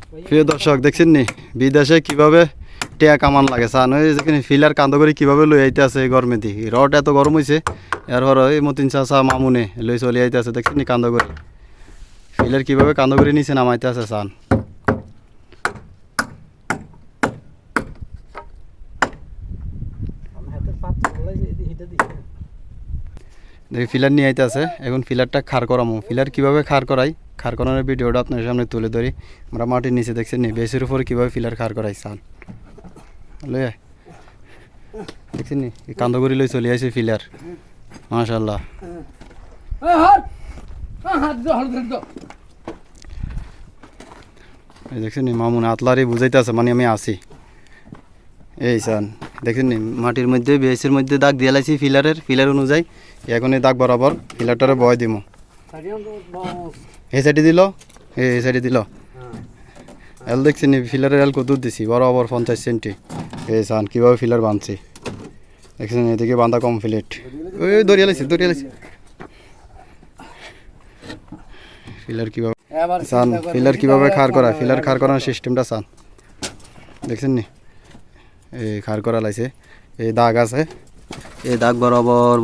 প্রিয় দর্শক দেখছেন নি বিদেশে কিভাবে টেয়া কামান লাগে চান ওই যেখানে ফিলার কান্দ করে কিভাবে লই আইতে আছে এই গরমে দি রড এত গরম হয়েছে এরপর এই মতিন চাচা মামুনে লই চলে আইতে আছে দেখছেন নি কান্দ করে ফিলার কিভাবে কান্দ করে নিচে নামাইতে আছে চান দেখি ফিলার নিয়ে আইতে আছে এখন ফিলারটা খার করামো ফিলার কিভাবে খার করাই খার করানোর ভিডিওটা আপনার সামনে তুলে ধরি আমরা মাটির নিচে দেখছেন নি বেসের উপরে কীভাবে ফিলার খার করাই চান লই আয় দেখছেন নি কান্দগুড়ি লই চলে আসে ফিলার মাশাআল্লাহ এই দেখছেন নি মামুন আতলারে বুঝাইতে আছে মানে আমি আসি এই চান দেখছেন নি মাটির মধ্যে বেসের মধ্যে দাগ দিয়ে লাইছি ফিলার অনুযায়ী এখন এই দাগ বরাবর ফিলারটারে বয় দিব এই সাইডে দিল এই সাইডে দিল এল দেখছেন নি ফিলারের এল কত দিছি বরাবর 50 সেন্টি এই চান কীভাবে ফিলার বাঁধছি দেখছেন এদিকে বাঁধা কমপ্লিট ওই দরিয়া লাইছি ফিলার কীভাবে চান ফিলার কীভাবে খার করা ফিলার খার করার সিস্টেমটা চান দেখছেন নি এই খার করা লাইছে এই দাগ আছে এই দাগ বরাবর